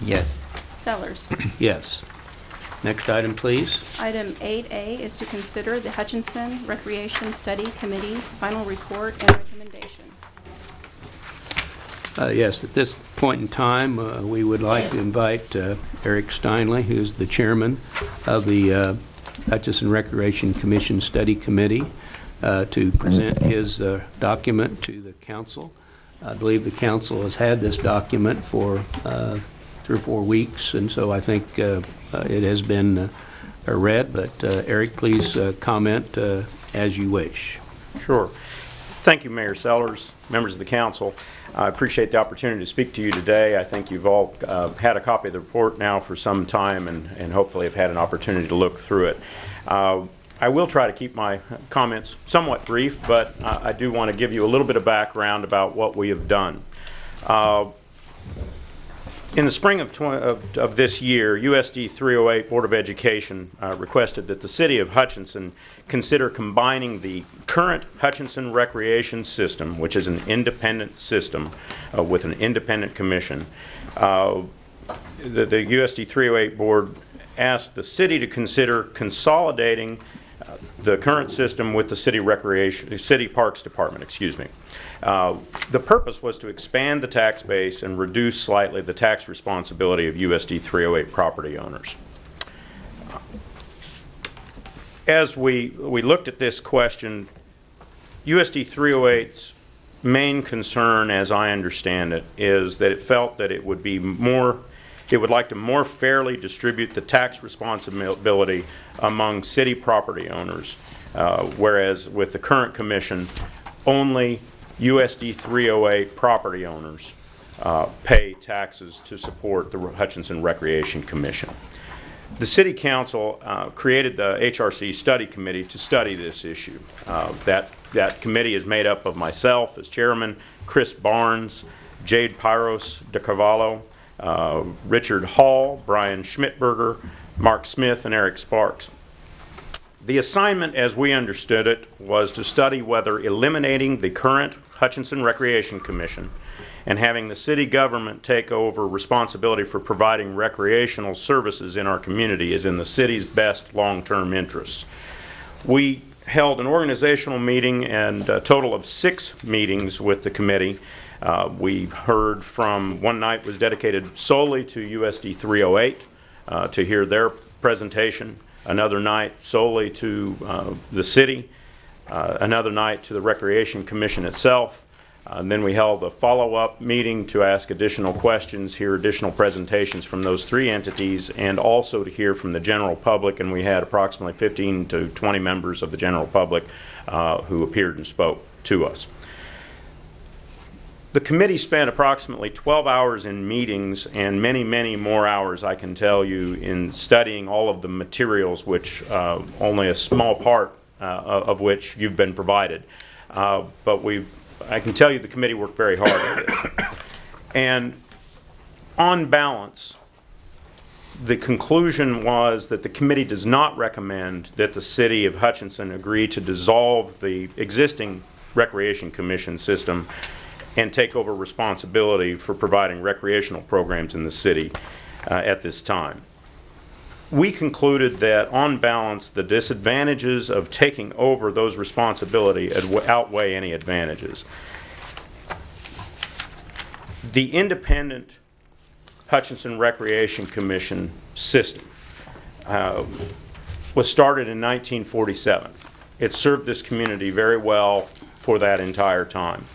Yes. Sellers. Yes. Next item, please. Item 8A is to consider the Hutchinson Recreation Study Committee final report and recommendation. Yes, at this point in time, we would like to invite Eric Steinley, who's the chairman of the Hutchinson Recreation Commission Study Committee, to present his document to the council. I believe the council has had this document for 3 or 4 weeks, and so I think it has been read. But Eric, please comment as you wish. Sure. Thank you, Mayor Sellers, members of the council. I appreciate the opportunity to speak to you today. I think you've all had a copy of the report now for some time and hopefully have had an opportunity to look through it. I will try to keep my comments somewhat brief, but I do want to give you a little bit of background about what we have done. In the spring of this year, USD 308 Board of Education requested that the City of Hutchinson consider combining the current Hutchinson Recreation System, which is an independent system with an independent commission. The USD 308 Board asked the City to consider consolidating the current system with the City Parks Department, excuse me. The purpose was to expand the tax base and reduce slightly the tax responsibility of USD 308 property owners. As we looked at this question, USD 308's main concern, as I understand it, is that it felt that it would like to more fairly distribute the tax responsibility among city property owners, whereas with the current commission, only USD 308 property owners pay taxes to support the Hutchinson Recreation Commission. The City Council created the HRC Study Committee to study this issue. That committee is made up of myself as chairman, Chris Barnes, Jade Pyros de Carvalho, Richard Hall, Brian Schmidtberger, Mark Smith, and Eric Sparks. The assignment, as we understood it, was to study whether eliminating the current Hutchinson Recreation Commission and having the city government take over responsibility for providing recreational services in our community is in the city's best long-term interests. We held an organizational meeting and a total of 6 meetings with the committee. We heard from, one night was dedicated solely to USD 308 to hear their presentation, another night solely to the city, another night to the Recreation Commission itself, and then we held a follow-up meeting to ask additional questions, hear additional presentations from those 3 entities, and also to hear from the general public, and we had approximately 15 to 20 members of the general public who appeared and spoke to us. The committee spent approximately 12 hours in meetings and many, many more hours, I can tell you, in studying all of the materials, which only a small part of which you've been provided. But I can tell you the committee worked very hard at this. And on balance, the conclusion was that the committee does not recommend that the City of Hutchinson agree to dissolve the existing Recreation Commission system and take over responsibility for providing recreational programs in the city at this time. We concluded that, on balance, the disadvantages of taking over those responsibilities outweigh any advantages. The independent Hutchinson Recreation Commission system was started in 1947. It served this community very well for that entire time.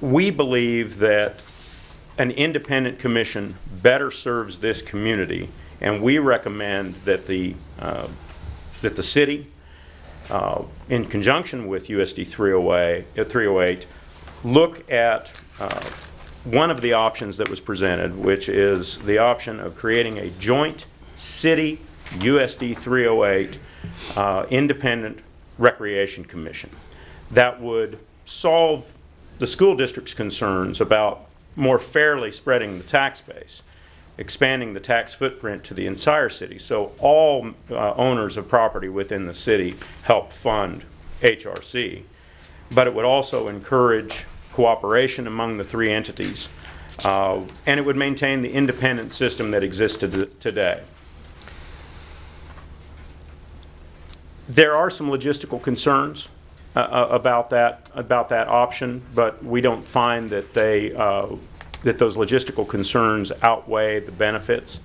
We believe that an independent commission better serves this community, and we recommend that the city, in conjunction with USD 308, look at one of the options that was presented, which is the option of creating a joint city USD 308 independent recreation commission that would solve the school district's concerns about more fairly spreading the tax base, expanding the tax footprint to the entire city, so all owners of property within the city help fund HRC. But it would also encourage cooperation among the 3 entities and it would maintain the independent system that exists today. There are some logistical concerns about that option, but we don't find that that those logistical concerns outweigh the benefits.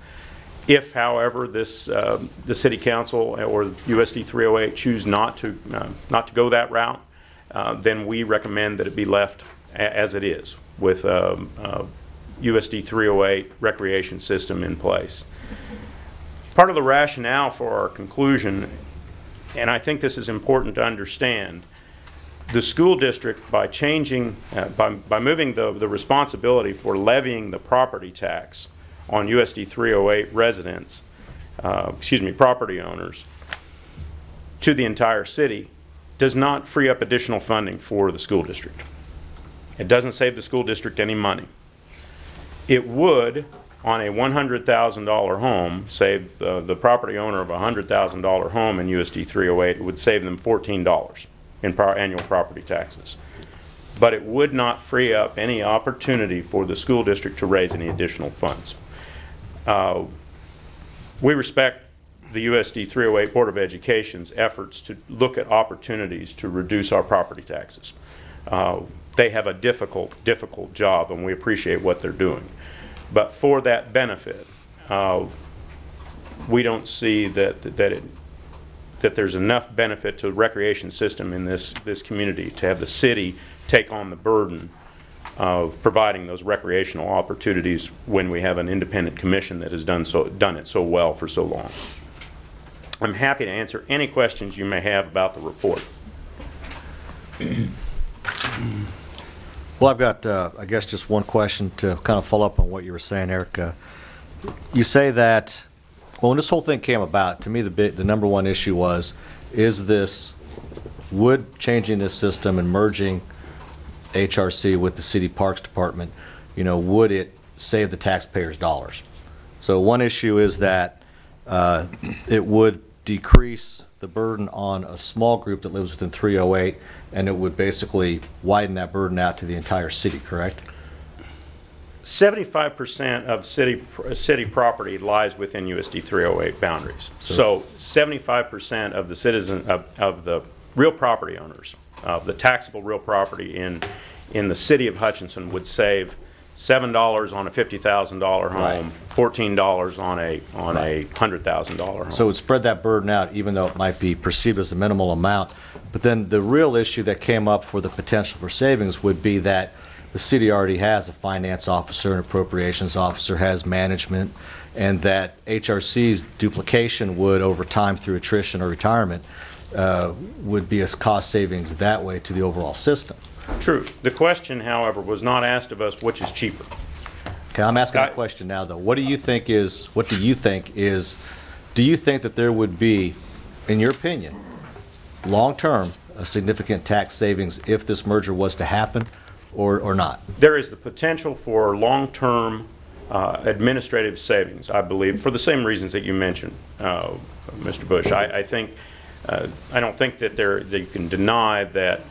If, however, the City Council or USD 308 choose not to go that route, then we recommend that it be left as it is with USD 308 recreation system in place. Part of the rationale for our conclusion, and I think this is important to understand, the school district, by changing, by moving the responsibility for levying the property tax on USD 308 residents, property owners, to the entire city, does not free up additional funding for the school district. It doesn't save the school district any money. It would, on a $100,000 home, save the property owner of a $100,000 home in USD 308, it would save them $14 in annual property taxes. But it would not free up any opportunity for the school district to raise any additional funds. We respect the USD 308 Board of Education's efforts to look at opportunities to reduce our property taxes. They have a difficult job, and we appreciate what they're doing. But for that benefit, we don't see that there's enough benefit to the recreation system in this community to have the city take on the burden of providing those recreational opportunities when we have an independent commission that has done it so well for so long. I'm happy to answer any questions you may have about the report. Well, I've got, I guess, just one question to kind of follow up on what you were saying, Eric. You say that, well, when this whole thing came about, to me, the number one issue was, would changing this system and merging HRC with the City Parks Department, would it save the taxpayers dollars? So one issue is that it would decrease the burden on a small group that lives within 308, and it would basically widen that burden out to the entire city, correct? 75% of city property lies within USD 308 boundaries. So 75% of the citizens of the real property owners, of the taxable real property in the city of Hutchinson would save $7 on a $50,000 home, right. $14 on a $100,000 home. So it would spread that burden out, even though it might be perceived as a minimal amount. But then the real issue that came up for the potential for savings would be that the city already has a finance officer, an appropriations officer, has management, and that HRC's duplication would, over time through attrition or retirement, would be a cost savings that way to the overall system. True. The question, however, was not asked of us which is cheaper. Okay, I'm asking a question now, though. Do you think that there would be, in your opinion, long-term, a significant tax savings if this merger was to happen, or not? There is the potential for long-term administrative savings, I believe, for the same reasons that you mentioned, Mr. Bush. I don't think that you can deny that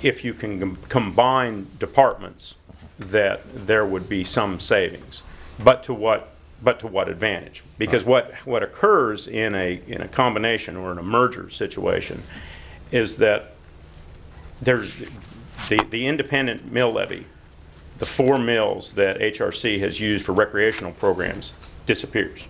if you can combine departments, that there would be some savings, but to what advantage? Because what occurs in a combination or in a merger situation is that there's the independent mill levy, the 4 mills that HRC has used for recreational programs, disappears.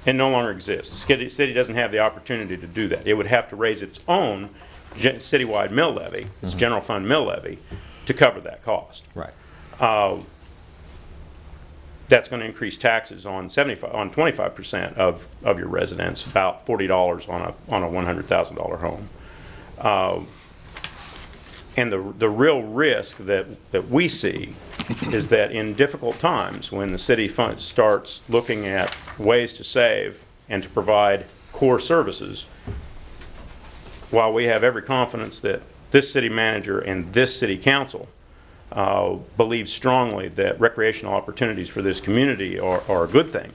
It no longer exists. The city doesn't have the opportunity to do that. It would have to raise its own citywide mill levy, its general fund mill levy, to cover that cost. Right. That's going to increase taxes on 25% of your residents, about $40 on a $100,000 home. And the real risk that we see is that in difficult times, when the city starts looking at ways to save and to provide core services, while we have every confidence that this city manager and this city council believe strongly that recreational opportunities for this community are a good thing,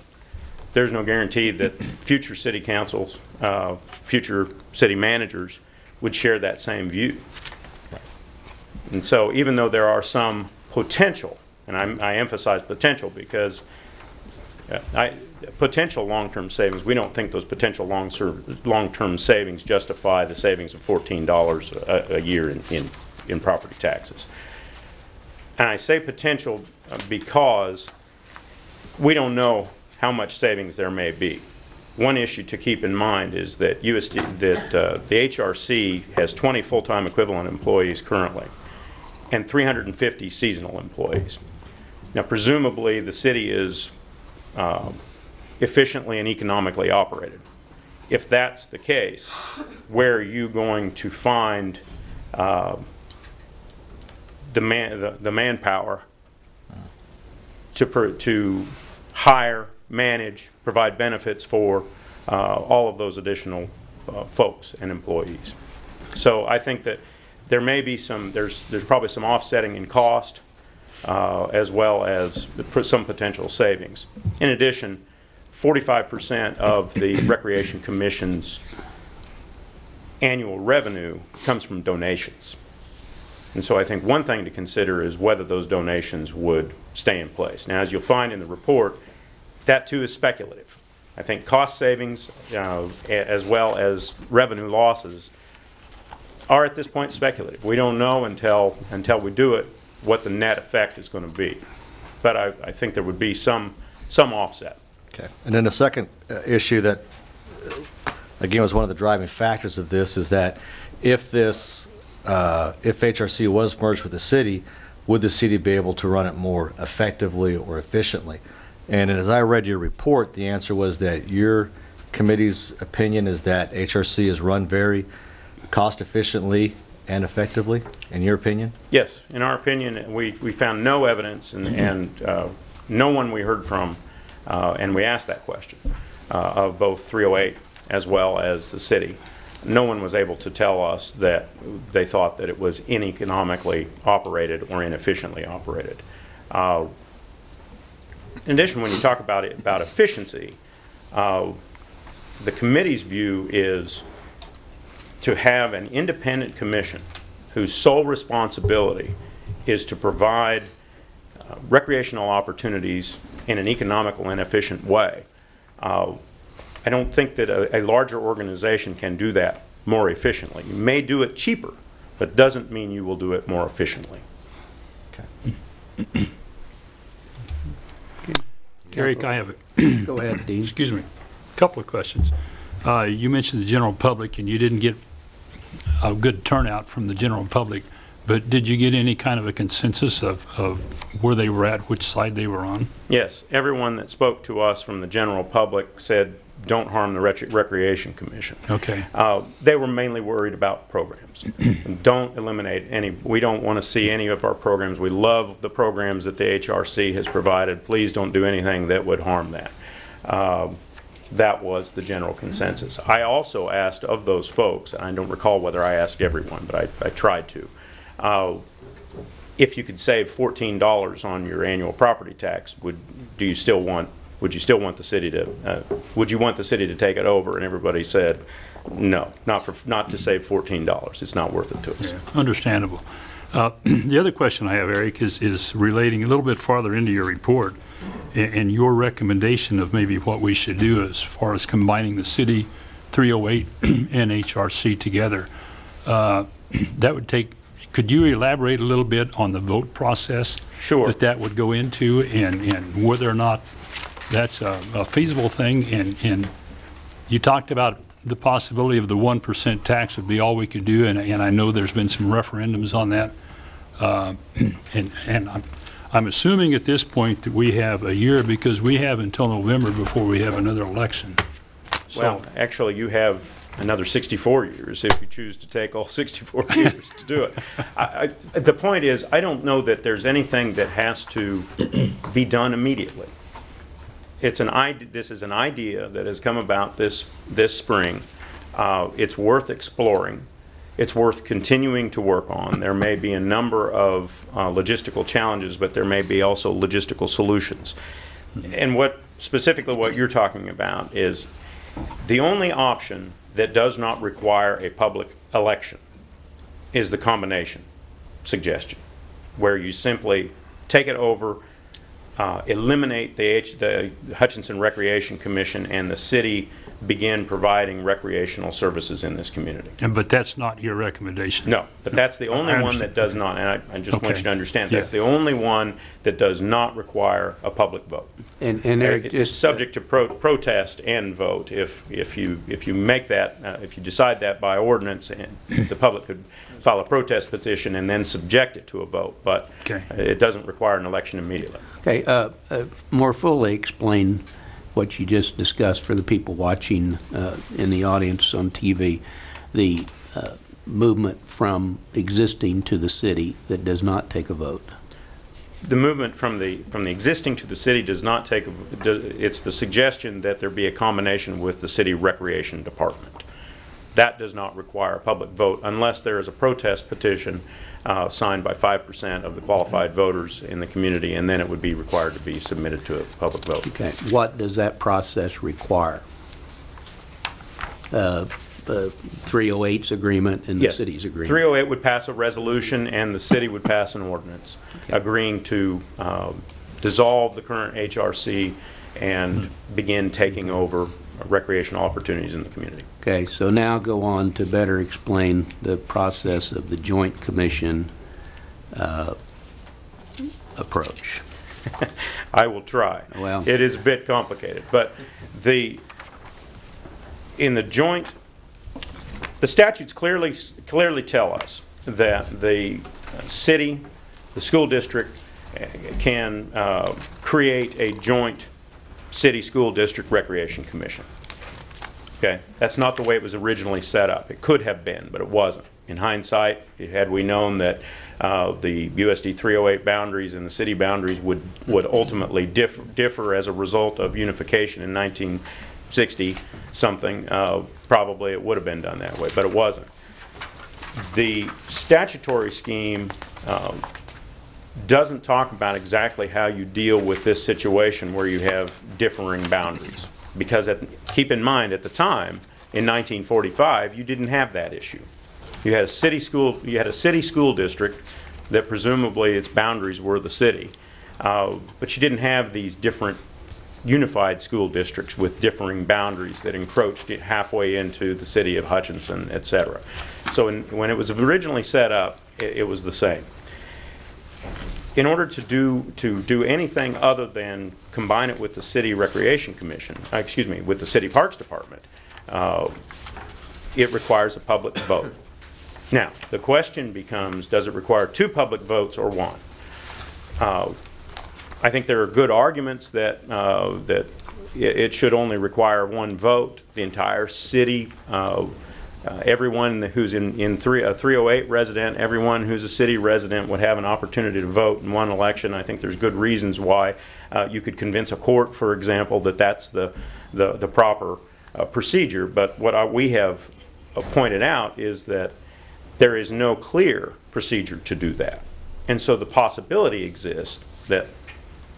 there's no guarantee that future city councils, future city managers would share that same view. And so even though there are some potential and I emphasize potential because potential long-term savings, we don't think those potential long-term savings justify the savings of $14 a year in property taxes. And I say potential because we don't know how much savings there may be. One issue to keep in mind is that the HRC has 20 full-time equivalent employees currently and 350 seasonal employees. Now, presumably, the city is efficiently and economically operated. If that's the case, where are you going to find the manpower to hire, manage, provide benefits for all of those additional folks and employees? So I think that there may be there's probably some offsetting in cost as well as some potential savings. In addition, 45% of the Recreation Commission's annual revenue comes from donations. And so I think one thing to consider is whether those donations would stay in place. Now, as you'll find in the report, that too is speculative. I think cost savings as well as revenue losses are at this point speculative. We don't know until we do it what the net effect is going to be. But I think there would be some offset. Okay. And then the second issue that, again, was one of the driving factors of this is that if HRC was merged with the city, would the city be able to run it more effectively or efficiently? And as I read your report, the answer was that your committee's opinion is that HRC is run very cost efficiently and effectively, in your opinion? Yes. In our opinion, we found no evidence and no one we heard from, and we asked that question of both 308 as well as the city. No one was able to tell us that they thought that it was ineconomically operated or inefficiently operated. In addition, when you talk about efficiency, the committee's view is to have an independent commission whose sole responsibility is to provide recreational opportunities in an economical and efficient way. I don't think that a larger organization can do that more efficiently. You may do it cheaper, but doesn't mean you will do it more efficiently. Okay. Eric, I have Go ahead, Dean. excuse me, a couple of questions. You mentioned the general public, and you didn't get a good turnout from the general public, but did you get any kind of a consensus of where they were at, which side they were on? Yes, everyone that spoke to us from the general public said, don't harm the Recreation Commission. Okay. They were mainly worried about programs. Don't eliminate any. We don't want to see any of our programs. We love the programs that the HRC has provided. Please don't do anything that would harm that. That was the general consensus. I also asked of those folks, and I don't recall whether I asked everyone, but I tried to, if you could save $14 on your annual property tax, would you still want the city to take it over? And everybody said, no, not to save $14. It's not worth it to us. Yeah, understandable. The other question I have, Eric, is relating a little bit farther into your report and your recommendation of maybe what we should do as far as combining the city, 308, and HRC together. That would take. Could you elaborate a little bit on the vote process? Sure. That would go into, and whether or not that's a feasible thing, and you talked about the possibility of the 1% tax would be all we could do, and I know there's been some referendums on that, and I'm assuming at this point that we have a year, because we have until November before we have another election. Well, actually, you have another 64 years if you choose to take all 64 years to do it. The point is, I don't know that there's anything that has to be done immediately. This is an idea that has come about this spring. It's worth exploring. It's worth continuing to work on. There may be a number of logistical challenges, but there may be also logistical solutions. And specifically what you're talking about is the only option that does not require a public election is the combination suggestion, where you simply take it over, eliminate the Hutchinson Recreation Commission, and the city begin providing recreational services in this community. But that's not your recommendation? No, but that's the only I one that understand. does not, and I just want Okay. you to understand, Yeah. that's the only one that does not require a public vote. And Eric, It's just, subject to protest and vote. If you make that, if you decide that by ordinance, and the public could file a protest petition and then subject it to a vote, but Okay. it doesn't require an election immediately. okay, more fully explain what you just discussed for the people watching in the audience on TV, the movement from existing to the city that does not take a vote. The movement from the existing to the city does not take, it's the suggestion that there be a combination with the city recreation department. That does not require a public vote unless there is a protest petition signed by 5% of the qualified voters in the community, and then it would be required to be submitted to a public vote. Okay, what does that process require? 308's agreement and the Yes. city's agreement? 308 would pass a resolution, and the city would pass an ordinance agreeing to dissolve the current HRC and begin taking over recreational opportunities in the community. Okay, so now go on to better explain the process of the Joint Commission approach. I will try. Well. It is a bit complicated, but in the joint, the statutes clearly tell us that the city, the school district can create a joint city-school district recreation commission. Okay, that's not the way it was originally set up. It could have been, but it wasn't. In hindsight, had we known that the USD 308 boundaries and the city boundaries would ultimately differ as a result of unification in 1960 something, probably it would have been done that way, but it wasn't. The statutory scheme doesn't talk about exactly how you deal with this situation where you have differing boundaries. Because keep in mind, at the time, in 1945, you didn't have that issue. You had a city school district that presumably its boundaries were the city, but you didn't have these different unified school districts with differing boundaries that encroached halfway into the city of Hutchinson, etc. So when it was originally set up, it was the same. In order to do anything other than combine it with the City Recreation Commission, with the City Parks Department, it requires a public vote. Now, the question becomes, does it require 2 public votes or 1? I think there are good arguments that that it should only require 1 vote. The entire city, everyone who's a 308 resident, everyone who's a city resident would have an opportunity to vote in one election. I think there's good reasons why you could convince a court, for example, that that's the proper procedure. But what we have pointed out is that there is no clear procedure to do that. And so the possibility exists that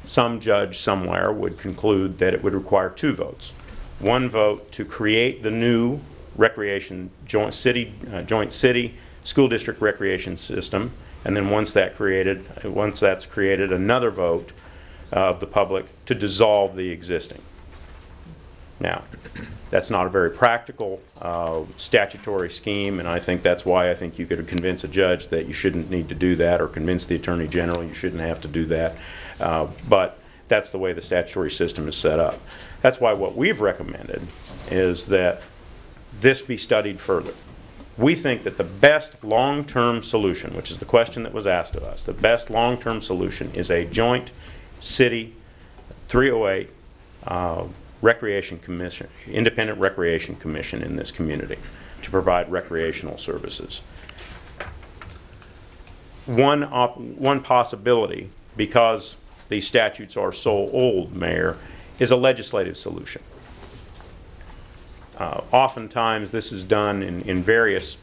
some judge somewhere would conclude that it would require 2 votes. 1 vote to create the new joint city school district recreation system, and then once that's created, another vote of the public to dissolve the existing. Now, that's not a very practical statutory scheme, and I think that's why I think you could convince a judge that you shouldn't need to do that, or convince the Attorney General you shouldn't have to do that. But that's the way the statutory system is set up. That's why what we've recommended is that this be studied further. We think that the best long-term solution, which is the question that was asked of us, the best long-term solution is a joint city 308 recreation commission, independent recreation commission in this community to provide recreational services. One possibility, because these statutes are so old, Mayor, is a legislative solution. Oftentimes this is done in various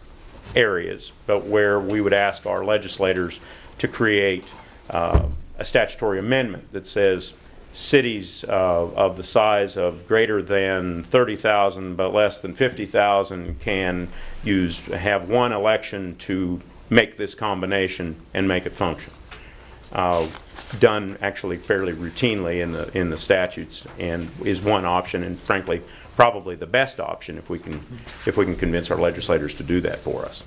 areas, but where we would ask our legislators to create a statutory amendment that says cities of the size of greater than 30,000 but less than 50,000 can have 1 election to make this combination and make it function. It's done actually fairly routinely in the statutes, and is one option, and frankly, probably the best option if we can convince our legislators to do that for us.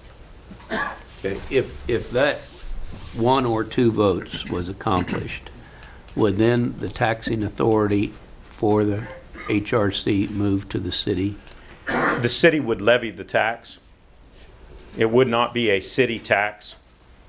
Okay. If that 1 or 2 votes was accomplished, would then the taxing authority for the HRC move to the city? The city would levy the tax. It would not be a city tax.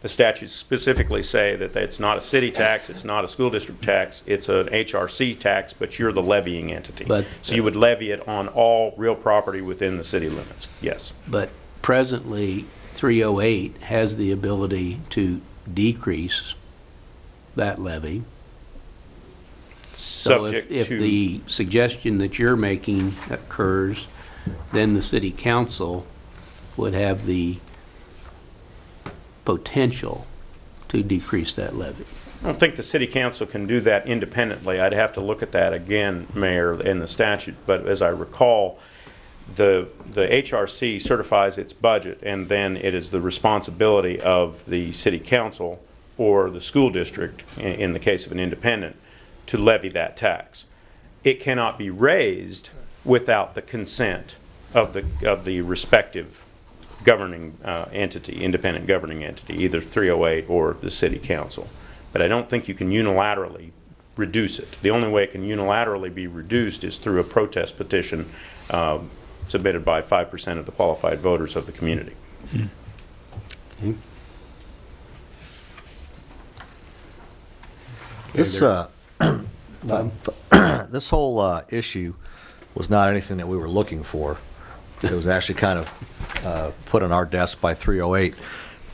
The statutes specifically say that it's not a city tax, it's not a school district tax, it's an HRC tax, but you're the levying entity. So you would levy it on all real property within the city limits, yes. But presently, 308 has the ability to decrease that levy. So if the suggestion that you're making occurs, then the city council would have the potential to decrease that levy. I don't think the city council can do that independently. I'd have to look at that again, Mayor, in the statute. But as I recall, the HRC certifies its budget, and then it is the responsibility of the city council or the school district, in the case of an independent, to levy that tax. It cannot be raised without the consent of the respective governing entity, independent governing entity, either 308 or the city council. But I don't think you can unilaterally reduce it. The only way it can unilaterally be reduced is through a protest petition submitted by 5% of the qualified voters of the community. Okay. This this whole issue was not anything that we were looking for. It was actually kind of put on our desk by 308,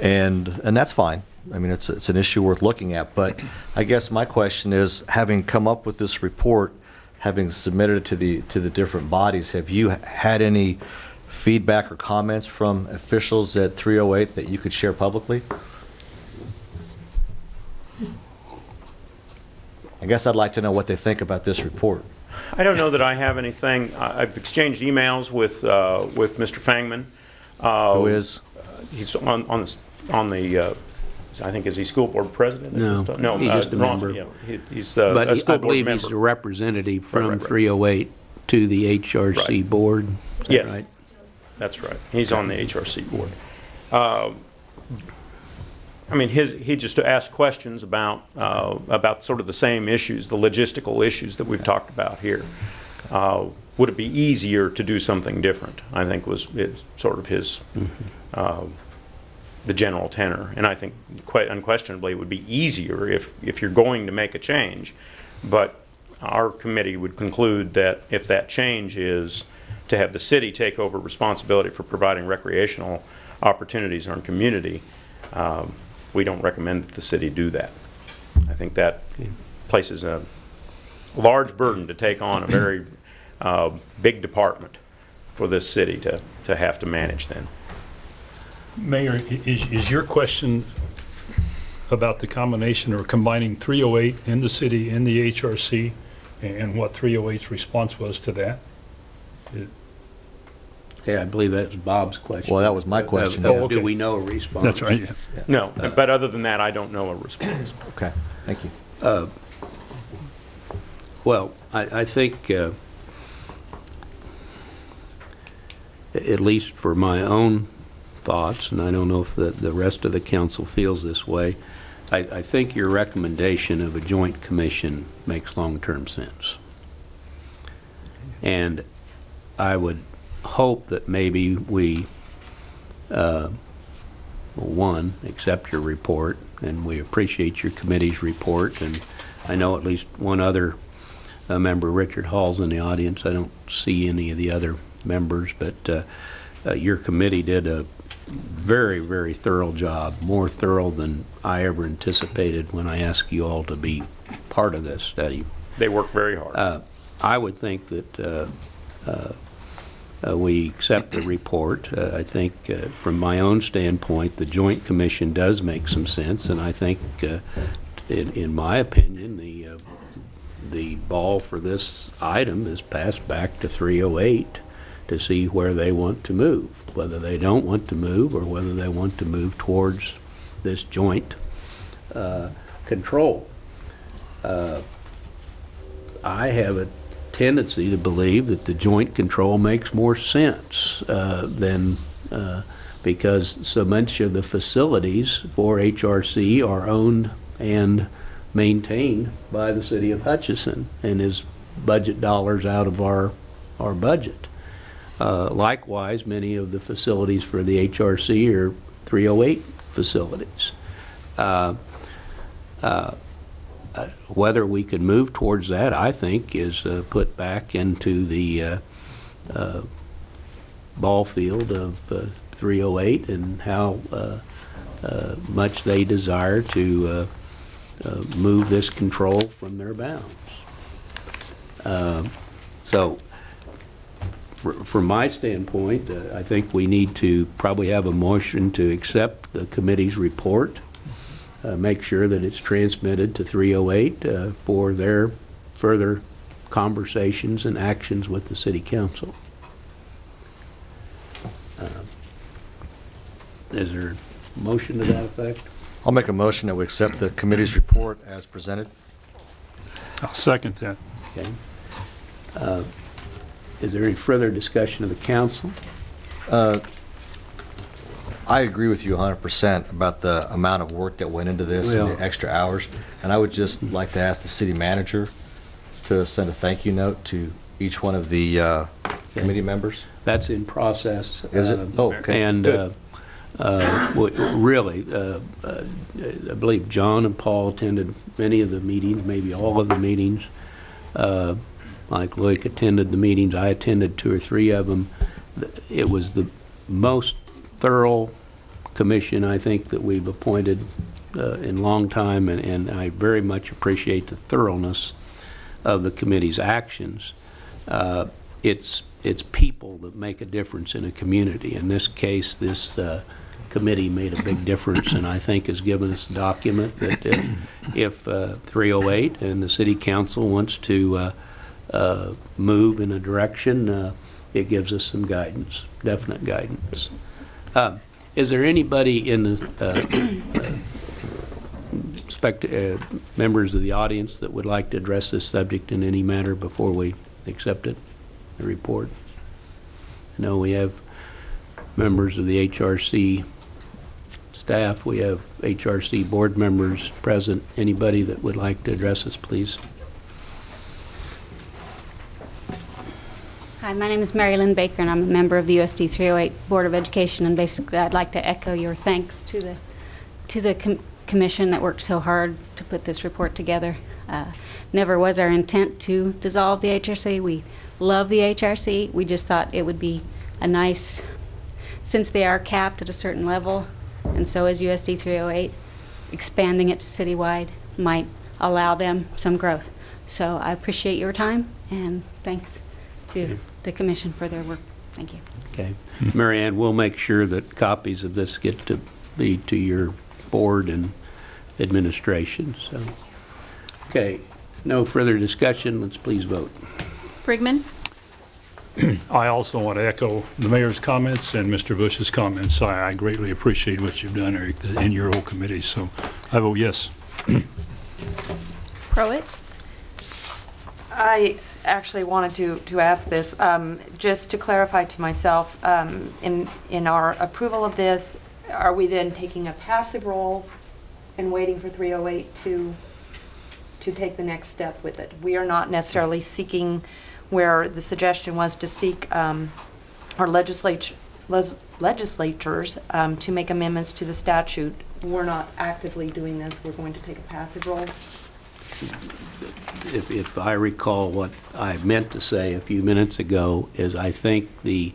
and that's fine. I mean, it's an issue worth looking at. But I guess my question is, having come up with this report, having submitted it to the different bodies, have you had any feedback or comments from officials at 308 that you could share publicly? I guess I'd like to know what they think about this report. I don't know that I have anything. I've exchanged emails with Mr. Fangman. Who is? He's on the. I think, is he school board president? No, he's just a member. Yeah, he's a But school I board believe member. he's the representative from Right. 308 to the HRC Right. board. Is that Yes, right? that's right. He's on the HRC board. I mean, he just asked questions about sort of the same issues, the logistical issues that we've talked about here. Would it be easier to do something different? I think was sort of his the general tenor, and I think quite unquestionably it would be easier if you're going to make a change. But our committee would conclude that if that change is to have the city take over responsibility for providing recreational opportunities in our community, we don't recommend that the city do that. I think that places a large burden to take on a very big department for this city to have to manage then. Mayor, is your question about the combination or combining 308 in the city and the HRC and what 308's response was to that? Okay, I believe that's Bob's question. Well, that was my question. Oh, okay. Do we know a response? That's right, yeah. No, but other than that, I don't know a response. Okay, thank you. Well, I think, at least for my own thoughts, and I don't know if the rest of the council feels this way, I think your recommendation of a joint commission makes long-term sense. And I would hope that maybe we, one, accept your report, and we appreciate your committee's report, and I know at least one other member, Richard Hall's in the audience. I don't see any of the other members, but your committee did a very, very thorough job, more thorough than I ever anticipated when I asked you all to be part of this study. They work very hard. I would think that we accept the report. I think from my own standpoint, the Joint Commission does make some sense, and I think, in my opinion, the ball for this item is passed back to 308 to see where they want to move, whether they don't want to move or whether they want to move towards this joint control. I have a tendency to believe that the joint control makes more sense than because so much of the facilities for HRC are owned and maintained by the city of Hutchinson and is budget dollars out of our budget. Likewise, many of the facilities for the HRC are 308 facilities. Whether we could move towards that, I think, is put back into the ball field of 308 and how much they desire to move this control from their bounds. So, from my standpoint, I think we need to probably have a motion to accept the committee's report, make sure that it's transmitted to 308 for their further conversations and actions with the city council. Is there a motion to that effect? I'll make a motion that we accept the committee's report as presented. I'll second that. Okay. Is there any further discussion of the council? I agree with you 100% about the amount of work that went into this and the extra hours. And I would just like to ask the city manager to send a thank you note to each one of the committee members. That's in process. Is it? Oh, okay. And really, I believe John and Paul attended many of the meetings, maybe all of the meetings. Mike Luke attended the meetings. I attended 2 or 3 of them. It was the most thorough commission, I think, that we've appointed in a long time, and I very much appreciate the thoroughness of the committee's actions. It's people that make a difference in a community. In this case, this committee made a big difference, and I think has given us a document that if 308 and the city council wants to move in a direction, it gives us some guidance, definite guidance. Is there anybody in the members of the audience that would like to address this subject in any manner before we accept it, the report? I know we have members of the HRC staff. We have HRC board members present. Anybody that would like to address us, please? Hi, my name is Mary Lynn Baker, and I'm a member of the USD 308 Board of Education. And basically, I'd like to echo your thanks to the commission that worked so hard to put this report together. Never was our intent to dissolve the HRC. We love the HRC. We just thought it would be a nice, since they are capped at a certain level, and so is USD 308, expanding it to citywide might allow them some growth. So I appreciate your time, and thanks to the commission for their work. Thank you. Okay. Mary Ann, we'll make sure that copies of this get to be to your board and administration. So, okay, no further discussion. Let's please vote. Brigman, I also want to echo the mayor's comments and Mr. Bush's comments. I greatly appreciate what you've done, Eric, and your whole committee. So I vote yes. Pruitt, I actually wanted to ask this, just to clarify to myself, in our approval of this, are we then taking a passive role and waiting for 308 to take the next step with it? We are not necessarily seeking, where the suggestion was to seek our legislatures to make amendments to the statute. We're not actively doing this. We're going to take a passive role. If I recall what I meant to say a few minutes ago, is I think the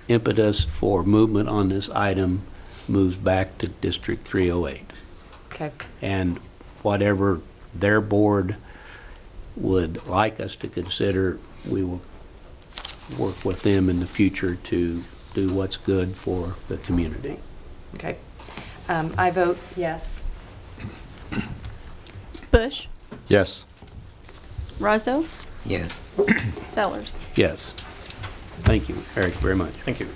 impetus for movement on this item moves back to District 308. Okay. And whatever their board would like us to consider, we will work with them in the future to do what's good for the community. Okay. I vote yes. Bush, Yes. Razzo, Yes. Sellers. Yes. Thank you, Eric, very much. Thank you.